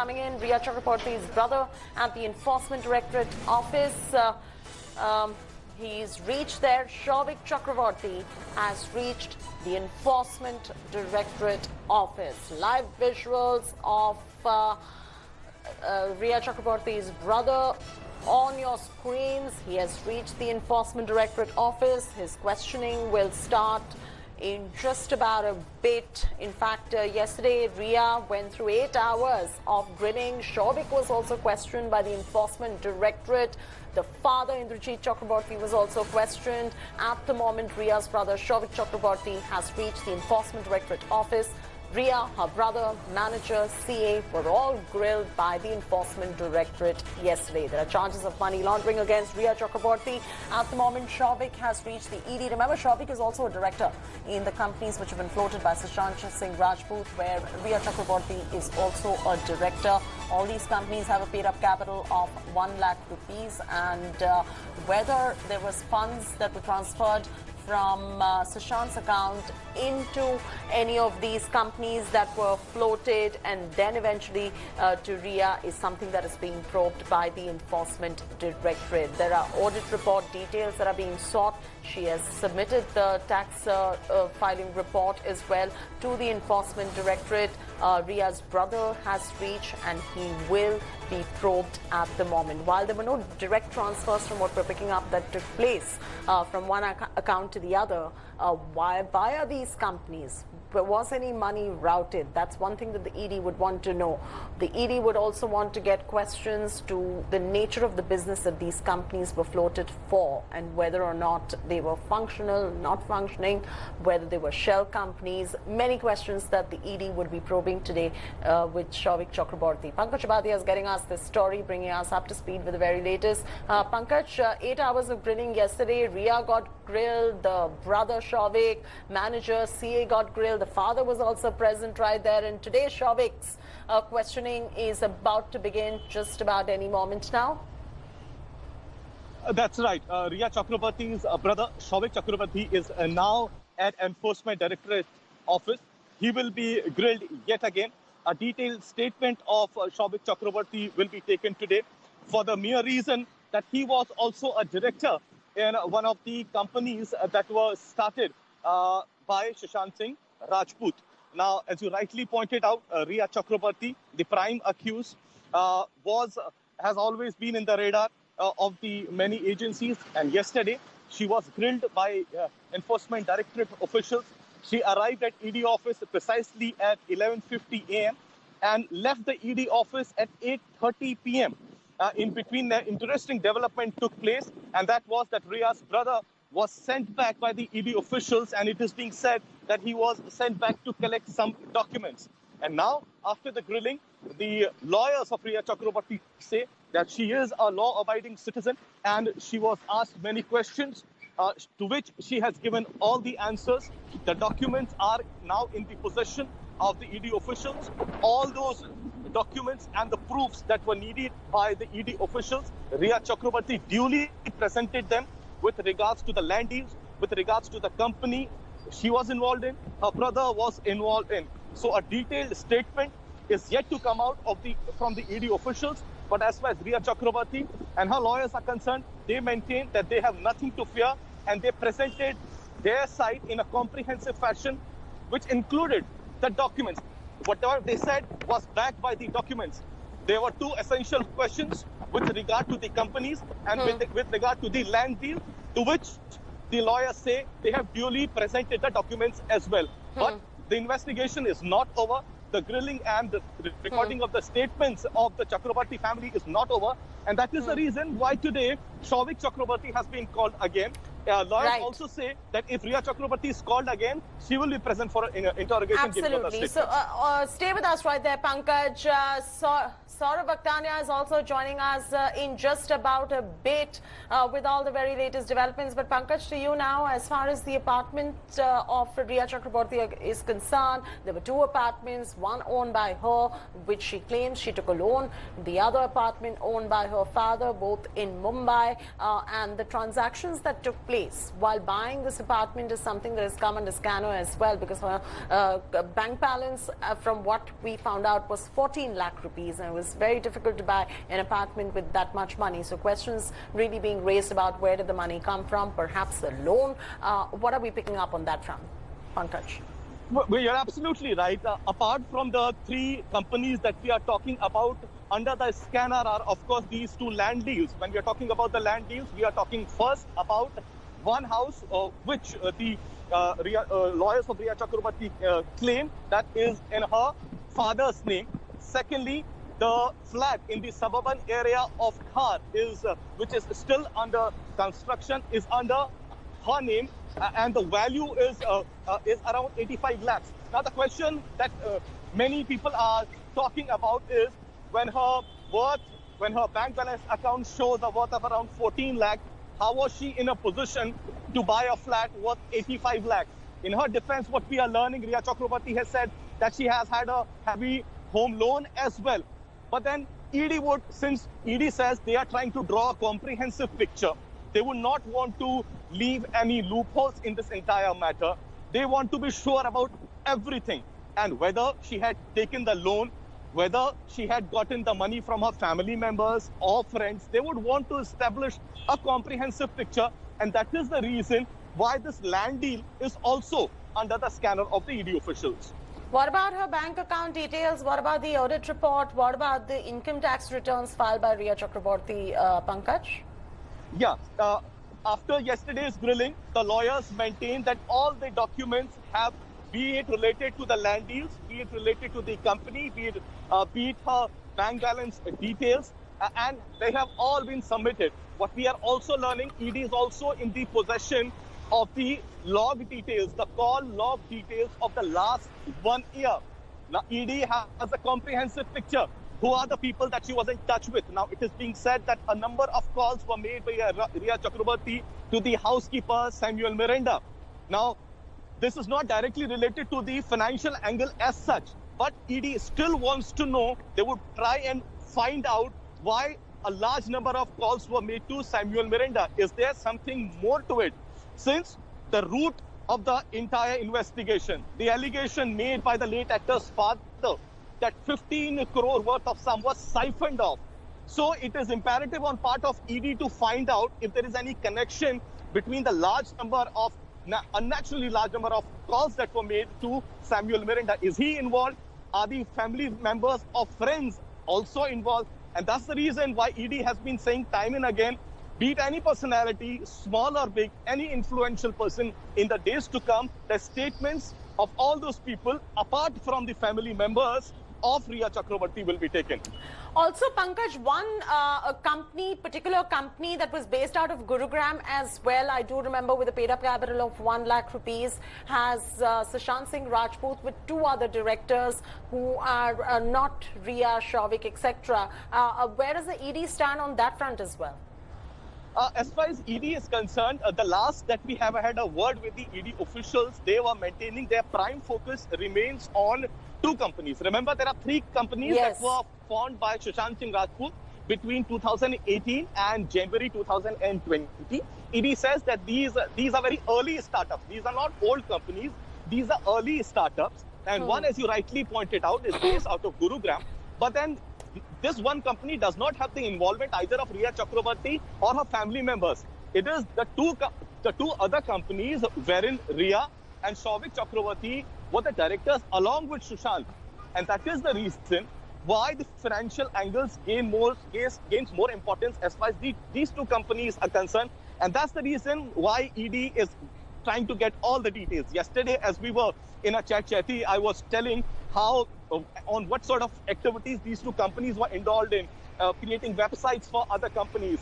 coming in. Rhea Chakraborty's brother at the Enforcement Directorate office. He's reached there. Shouvik Chakraborty has reached the Enforcement Directorate office. Live visuals of Rhea Chakraborty's brother on your screens. He has reached the Enforcement Directorate office. His questioning will start in just about a bit. In fact, yesterday Rhea went through 8 hours of grilling. Shouvik was also questioned by the Enforcement Directorate. The father, Indrajit Chakraborty, was also questioned. At the moment, Rhea's brother, Shouvik Chakraborty, has reached the Enforcement Directorate office. Rhea, her brother, manager, CA were all grilled by the Enforcement Directorate yesterday. There are charges of money laundering against Rhea Chakraborty. At the moment, Shouvik has reached the ED. Remember, Shouvik is also a director in the companies which have been floated by Sushant Singh Rajput, where Rhea Chakraborty is also a director. All these companies have a paid-up capital of 1 lakh rupees, and whether there was funds that were transferred from Sushant's account into any of these companies that were floated and then eventually to Rhea is something that is being probed by the Enforcement Directorate. There are audit report details that are being sought. She has submitted the tax filing report as well to the Enforcement Directorate. Rhea's brother has reached and he will be probed at the moment. While there were no direct transfers from what we're picking up that took place from one account to the other, via these companies, was any money routed? That's one thing that the ED would want to know. The ED would also want to get questions to the nature of the business that these companies were floated for and whether or not they were functional, not functioning, whether they were shell companies. Many questions that the ED would be probing today with Shouvik Chakraborty. Pankaj Abadia is getting us this story, bringing us up to speed with the very latest. Pankaj, 8 hours of grilling yesterday. Rhea got grilled, the brother Shouvik, manager, CA got grilled. The father was also present right there. And today, Shouvik's questioning is about to begin just about any moment now. That's right. Rhea Chakraborty's brother, Shouvik Chakraborty, is now at Enforcement Directorate office. He will be grilled yet again. A detailed statement of Shouvik Chakraborty will be taken today for the mere reason that he was also a director in one of the companies that were started by Sushant Singh Rajput. Now, as you rightly pointed out, Rhea Chakraborty, the prime accused, has always been in the radar of the many agencies. And yesterday, she was grilled by Enforcement Directorate officials. She arrived at ED office precisely at 11:50 a.m. and left the ED office at 8:30 p.m. In between, an interesting development took place, and that was that Rhea's brother was sent back by the ED officials, and it is being said that he was sent back to collect some documents. And now, after the grilling, the lawyers of Rhea Chakraborty say that she is a law-abiding citizen, and she was asked many questions, to which she has given all the answers. The documents are now in the possession of the ED officials. All those documents and the proofs that were needed by the ED officials, Rhea Chakraborty duly presented them with regards to the land deals, with regards to the company she was involved in, her brother was involved in. So a detailed statement is yet to come out from the ED officials. But as far as Rhea Chakraborty and her lawyers are concerned, they maintain that they have nothing to fear, and they presented their side in a comprehensive fashion, which included the documents. Whatever they said was backed by the documents. There were two essential questions with regard to the companies and with regard to the land deal, to which the lawyers say they have duly presented the documents as well. But the investigation is not over. The grilling and the recording of the statements of the Chakraborty family is not over. And that is the reason why today Shouvik Chakraborty has been called again. Lawyers also say that if Rhea Chakraborty is called again, she will be present for interrogation. Absolutely. So stay with us right there, Pankaj. Saurabh Bhaktania is also joining us in just about a bit with all the very latest developments. But Pankaj, to you now, as far as the apartment of Rhea Chakraborty is concerned, there were two apartments, one owned by her, which she claims she took a loan, the other apartment owned by her father, both in Mumbai. buy and the transactions that took place while buying this apartment is something that has come under scanner as well, because her bank balance, from what we found out, was 14 lakh rupees, and it was very difficult to buy an apartment with that much money. So questions really being raised about where did the money come from, perhaps a loan. What are we picking up on that front, Pankaj? Well, you're absolutely right. Apart from the three companies that we are talking about under the scanner are, of course, these two land deals. When we are talking about the land deals, we are talking first about one house, which the lawyers of Rhea Chakrabarti claim that is in her father's name. Secondly, the flat in the suburban area of Khar is, which is still under construction, is under her name, and the value is around 85 lakhs. Now, the question that many people are talking about is, when her bank balance account shows a worth of around 14 lakhs, how was she in a position to buy a flat worth 85 lakhs? In her defense, what we are learning, Rhea Chakrabarti has said that she has had a heavy home loan as well. But then ED would, since ED says they are trying to draw a comprehensive picture, they would not want to leave any loopholes in this entire matter. They want to be sure about everything, and whether she had taken the loan, whether she had gotten the money from her family members or friends. They would want to establish a comprehensive picture, and that is the reason why this land deal is also under the scanner of the ED officials. What about her bank account details? What about the audit report? What about the income tax returns filed by Rhea Chakrabarti, Pankaj? Yeah, after yesterday's grilling, the lawyers maintained that all the documents have, be it related to the land deals, be it related to the company, be it her bank balance details, and they have all been submitted. What we are also learning, ED is also in the possession of the log details, the call log details of the last 1 year. Now, ED has a comprehensive picture. Who are the people that she was in touch with? Now, it is being said that a number of calls were made by Rhea Chakrabarti to the housekeeper, Samuel Miranda. Now, this is not directly related to the financial angle as such, but ED still wants to know. They would try and find out why a large number of calls were made to Samuel Miranda. Is there something more to it? Since the root of the entire investigation, the allegation made by the late actor's father, that 15 crore worth of sum was siphoned off. So it is imperative on part of ED to find out if there is any connection between the large number of, unnaturally large number of calls that were made to Samuel Miranda. Is he involved? Are the family members or friends also involved? And that's the reason why ED has been saying time and again, be it any personality, small or big, any influential person, in the days to come, the statements of all those people, apart from the family members of Rhea Chakrabarti, will be taken. Also, Pankaj, one particular company that was based out of Gurugram as well, I do remember, with a paid-up capital of 1 lakh rupees, has Sushant Singh Rajput with 2 other directors who are not Rhea, Shavik, etc. Where does the ED stand on that front as well? As far as ED is concerned, the last that we have had a word with the ED officials, they were maintaining their prime focus remains on 2 companies. Remember, there are 3 companies that were formed by Sushant Singh Rajput between 2018 and January 2020. ED says that these are very early startups. These are not old companies. These are early startups. And one, as you rightly pointed out, is based out of Gurugram. But then this one company does not have the involvement either of Rhea Chakrabarti or her family members. It is the two other companies wherein Rhea and Shavik Chakrabarti were the directors along with Sushant. And that is the reason why the financial angles gains more importance as far as these 2 companies are concerned. And that's the reason why ED is trying to get all the details. Yesterday, as we were in a chatty, I was telling how, on what sort of activities these 2 companies were involved in, creating websites for other companies,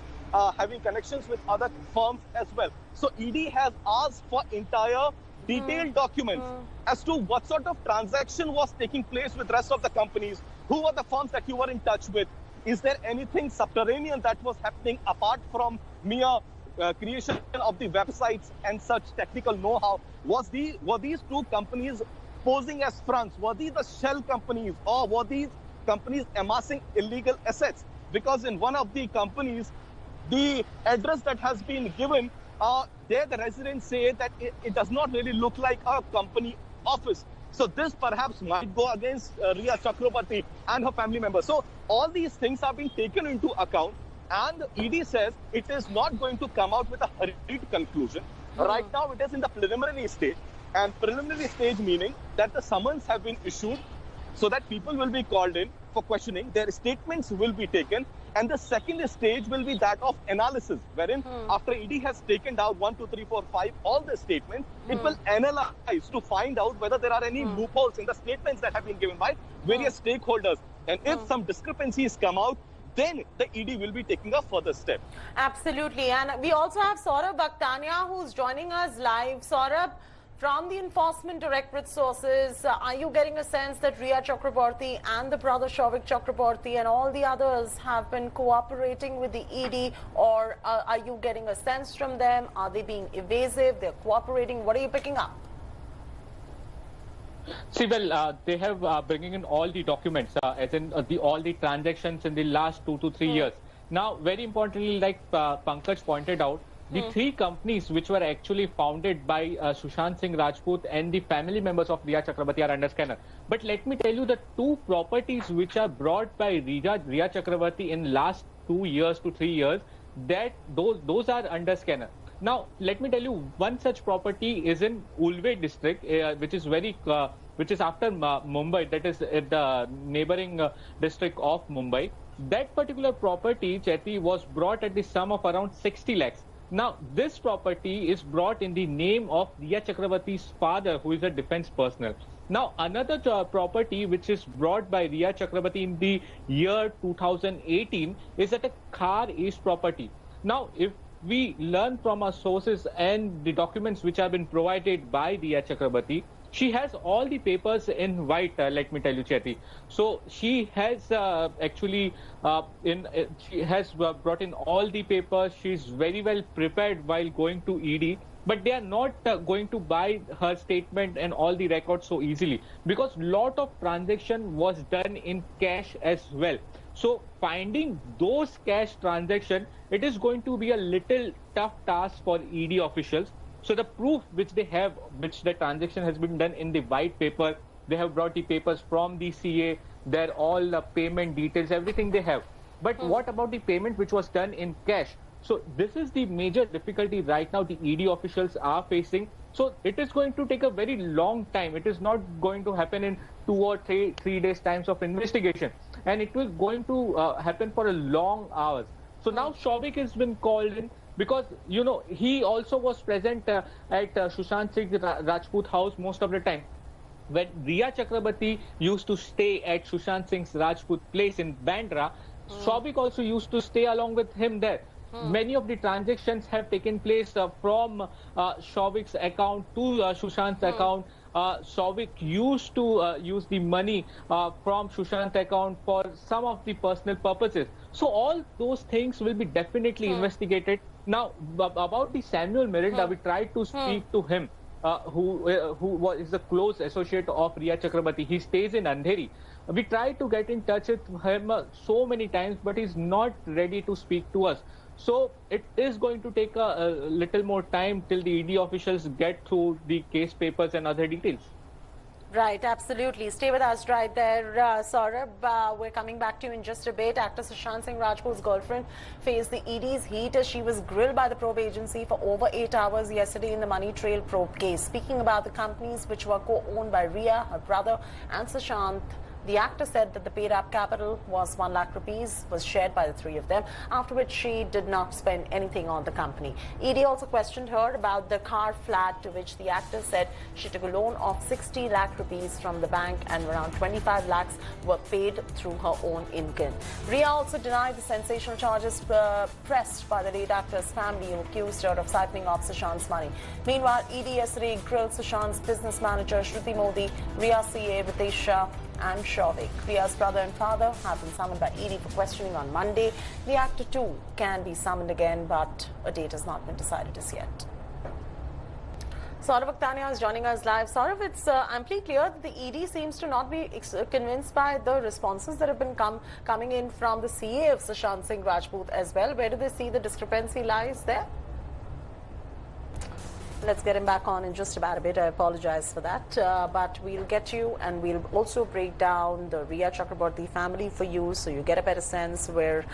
having connections with other firms as well. So ED has asked for entire detailed documents as to what sort of transaction was taking place with rest of the companies. Who were the firms that you were in touch with? Is there anything subterranean that was happening apart from mere creation of the websites and such technical know-how? Were these 2 companies posing as fronts? Were these the shell companies, or were these companies amassing illegal assets? Because in one of the companies, The address that has been given, there the residents say that it does not really look like a company office. So this perhaps might go against Riya Chakrabarti and her family members. So all these things are being taken into account, and ED says it is not going to come out with a hurried conclusion. Right now it is in the preliminary stage, and preliminary stage meaning that the summons have been issued so that people will be called in for questioning, their statements will be taken, and the second stage will be that of analysis, wherein after ED has taken down 1, 2, 3, 4, 5, all the statements, it will analyze to find out whether there are any loopholes in the statements that have been given by various stakeholders. And if some discrepancies come out, then the ED will be taking a further step. Absolutely. And we also have Saurabh Bhaktania who's joining us live. Saurabh, from the Enforcement Directorate sources, are you getting a sense that Riya Chakraborty and the brother Souvik Chakraborty and all the others have been cooperating with the ED, or are you getting a sense from them? Are they being evasive? They're cooperating? What are you picking up? See, well, they have bringing in all the documents, as in all the transactions in the last 2 to 3 years. Now, very importantly, like Pankaj pointed out, the 3 companies which were actually founded by Sushant Singh Rajput and the family members of Riya Chakraborty are under scanner. But let me tell you, the 2 properties which are brought by Riya Chakraborty in last 2 years to 3 years, that those are under scanner. Now, let me tell you, one such property is in Ulve district, which is after Mumbai, that is the neighboring district of Mumbai. That particular property, Chetty, was brought at the sum of around 60 lakhs. Now, this property is brought in the name of Riya Chakraborty's father, who is a defense personnel. Now, another property which is brought by Riya Chakraborty in the year 2018 is at a Khar East property. Now, if we learn from our sources and the documents which have been provided by Riya Chakraborty, she has all the papers in white, let me tell you, Chetty. So she has she has brought in all the papers. She's very well prepared while going to ED. But they are not going to buy her statement and all the records so easily, because lot of transaction was done in cash as well. So finding those cash transactions, it is going to be a little tough task for ED officials. So the proof which they have, which the transaction has been done in the white paper, they have brought the papers from the CA, they're all the payment details, everything they have. But what about the payment which was done in cash? So this is the major difficulty right now the ED officials are facing. So it is going to take a very long time. It is not going to happen in 2 or 3 days times of investigation. And it will going to happen for a long hours. So now Souvik has been called in, because, you know, he also was present at Sushant Singh Rajput house most of the time. When Riya Chakraborty used to stay at Sushant Singh Rajput place in Bandra, Souvik also used to stay along with him there. Many of the transactions have taken place from Souvik's account to Sushant's account. Souvik used to use the money from Sushant's account for some of the personal purposes. So all those things will be definitely investigated. Now, about the Samuel Mirinda, we tried to speak to him, who is a close associate of Riya Chakraborty. He stays in Andheri. We tried to get in touch with him so many times, but he's not ready to speak to us. So it is going to take a little more time till the ED officials get through the case papers and other details. Right, absolutely. Stay with us right there, Saurabh. We're coming back to you in just a bit. Actor Sushant Singh Rajput's girlfriend faced the ED's heat as she was grilled by the probe agency for over 8 hours yesterday in the Money Trail probe case. Speaking about the companies which were co-owned by Riya, her brother, and Sushant, the actor said that the paid-up capital was 1 lakh rupees, was shared by the 3 of them, after which she did not spend anything on the company. ED also questioned her about the car flat, to which the actor said she took a loan of 60 lakh rupees from the bank and around 25 lakhs were paid through her own income. Riya also denied the sensational charges pressed by the late actor's family, who accused her of siphoning off Sushant's money. Meanwhile, ED yesterday grilled Sushant's business manager Shruti Modi, Riya CA Ritesh Shah, and Souvik. Riya's brother and father have been summoned by ED for questioning on Monday. The actor too can be summoned again, but a date has not been decided as yet. Saurav Akhtania is joining us live. Saurav, it's amply clear that the ED seems to not be convinced by the responses that have been coming in from the CA of Sushant Singh Rajput as well. Where do they see the discrepancy lies there? Let's get him back on in just about a bit. I apologize for that. But we'll get you, and we'll also break down the Rhea Chakraborty family for you so you get a better sense where...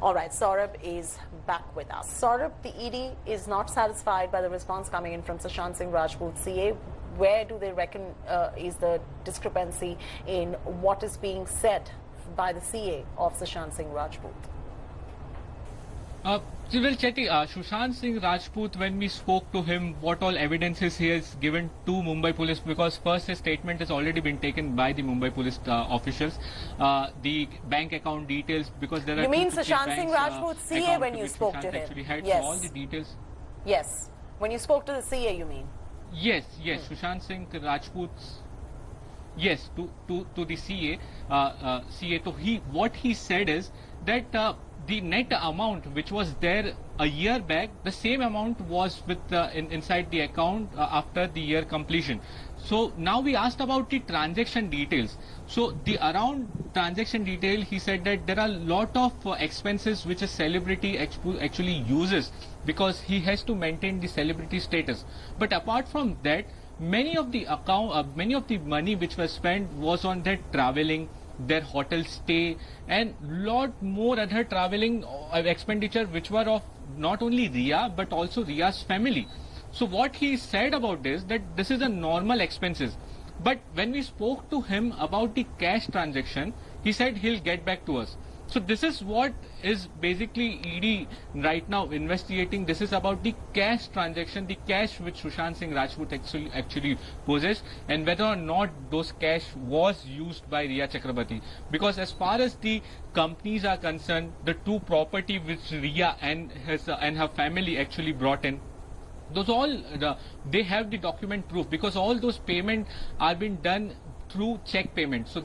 All right, Saurabh is back with us. Saurabh, the ED is not satisfied by the response coming in from Sushant Singh Rajput CA. Where do they reckon is the discrepancy in what is being said by the CA of Sushant Singh Rajput? Well, Chetty, Sushant Singh Rajput, when we spoke to him, what all evidences he has given to Mumbai Police, because first his statement has already been taken by the Mumbai Police officials. The bank account details, because there are... You mean Sushant Singh Rajput CA when you spoke to him? Actually had yes. all the details. Yes. When you spoke to the CA, you mean? Yes, Sushant Singh Rajput's... Yes, to the CA. So what he said is that the net amount which was there a year back, the same amount was with inside the account after the year completion. So now we asked about the transaction details. So the around transaction detail, he said that there are a lot of expenses which a celebrity actually uses because he has to maintain the celebrity status. But apart from that, many of the money which was spent was on their traveling, their hotel stay, and lot more other traveling expenditure which were of not only Rhea but also Rhea's family. So what he said about this, that this is a normal expenses. But when we spoke to him about the cash transaction, he said he'll get back to us. So this is what is basically ED right now investigating. This is about the cash transaction, the cash which Sushant Singh Rajput actually possessed, and whether or not those cash was used by Rhea Chakraborty. Because as far as the companies are concerned, the two property which Rhea and her family actually brought in, those all they have the document proof, because all those payment are being done through check payment. So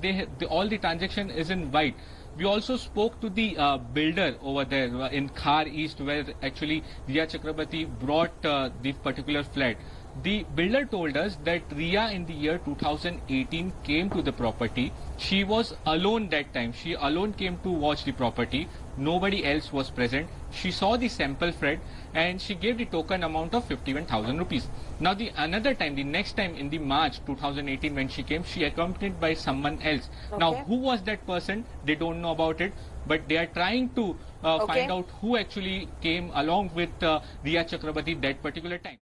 all the transaction is in white. We also spoke to the builder over there in Khar East, where actually Rhea Chakraborty brought the particular flat. The builder told us that Rhea in the year 2018 came to the property. She was alone that time. She alone came to watch the property. Nobody else was present. She saw the sample flat and she gave the token amount of 51,000 rupees. Now the next time in the March 2018 when she came, she accompanied by someone else. Okay. Now who was that person? They don't know about it, but they are trying to find out who actually came along with Rhea Chakraborty that particular time.